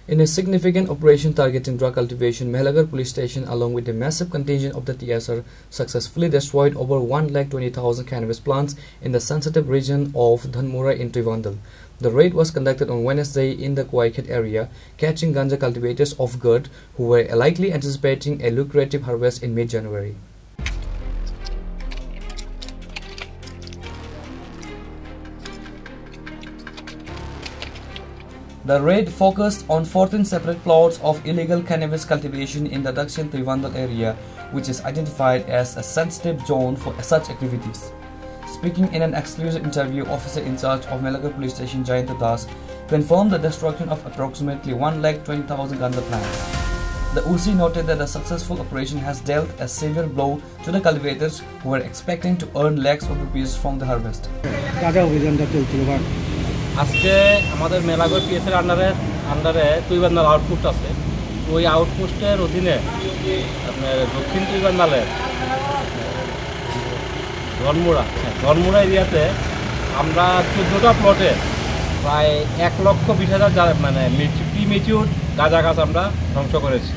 In a significant operation targeting drug cultivation, Mehlagarh police station along with a massive contingent of the TSR successfully destroyed over 1,20,000 cannabis plants in the sensitive region of Dhanmura in Trivandal. The raid was conducted on Wednesday in the Kwaikhet area, catching ganja cultivators off guard who were likely anticipating a lucrative harvest in mid-January. The raid focused on 14 separate plots of illegal cannabis cultivation in the Dakshin Trivandal area, which is identified as a sensitive zone for such activities. Speaking in an exclusive interview, officer in charge of Mehlagarh police station Jayanta Das confirmed the destruction of approximately 1,20,000 ganja plants. The OC noted that the successful operation has dealt a severe blow to the cultivators who were expecting to earn lakhs of rupees from the harvest. আজকে আমাদের মেলাগড় পিএসের আন্ডারে তুইবান্দাল outpost আছে। ওই আউটপোস্টের অধীনে আপনার দক্ষিণ তুইবান্দালের ধনমুড়া এরিয়াতে আমরা 14টা প্লটে প্রায় 1,20,000 মানে প্রিমেচিউর গাঁজা গাছ আমরা ধ্বংস করেছি।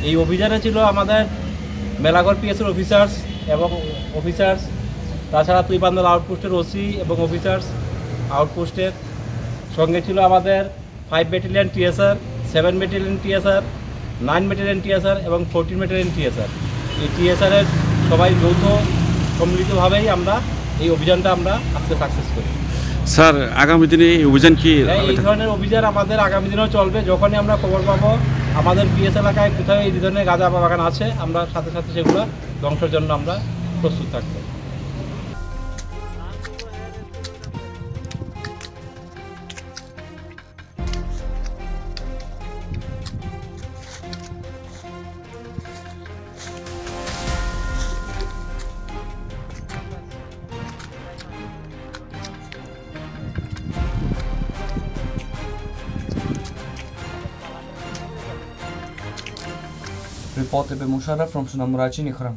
এই অভিযানে ছিল আমাদের মেলাগড় পিএসের অফিসার্স তাছাড়া তুইবান্দাল আউটপোস্টের ওসি এবং অফিসার্স আউটপোস্টের সঙ্গে ছিল আমাদের 5 battalion TSR, 7 battalion TSR, 9 battalion TSR এবং 14 ব্যাটালিয়ন টিএসআর। এই টিএসআরের সবাই যৌথ সম্মিলিতভাবেই আমরা এই অভিযানটা আমরা আজকে সাকসেস করি। স্যার, আগামী দিনে এই অভিযান কি? এই ধরনের অভিযান আমাদের আগামী দিনেও চলবে। যখনই আমরা খবর পাবো আমাদের পিএস এলাকায় কোথায় এই ধরনের গাঁজা বাগান আছে, আমরা সাথে সাথে সেগুলো ধ্বংসের জন্য আমরা প্রস্তুত থাকবো। Reported by Musharraf from Sunamurachi, Nikhram.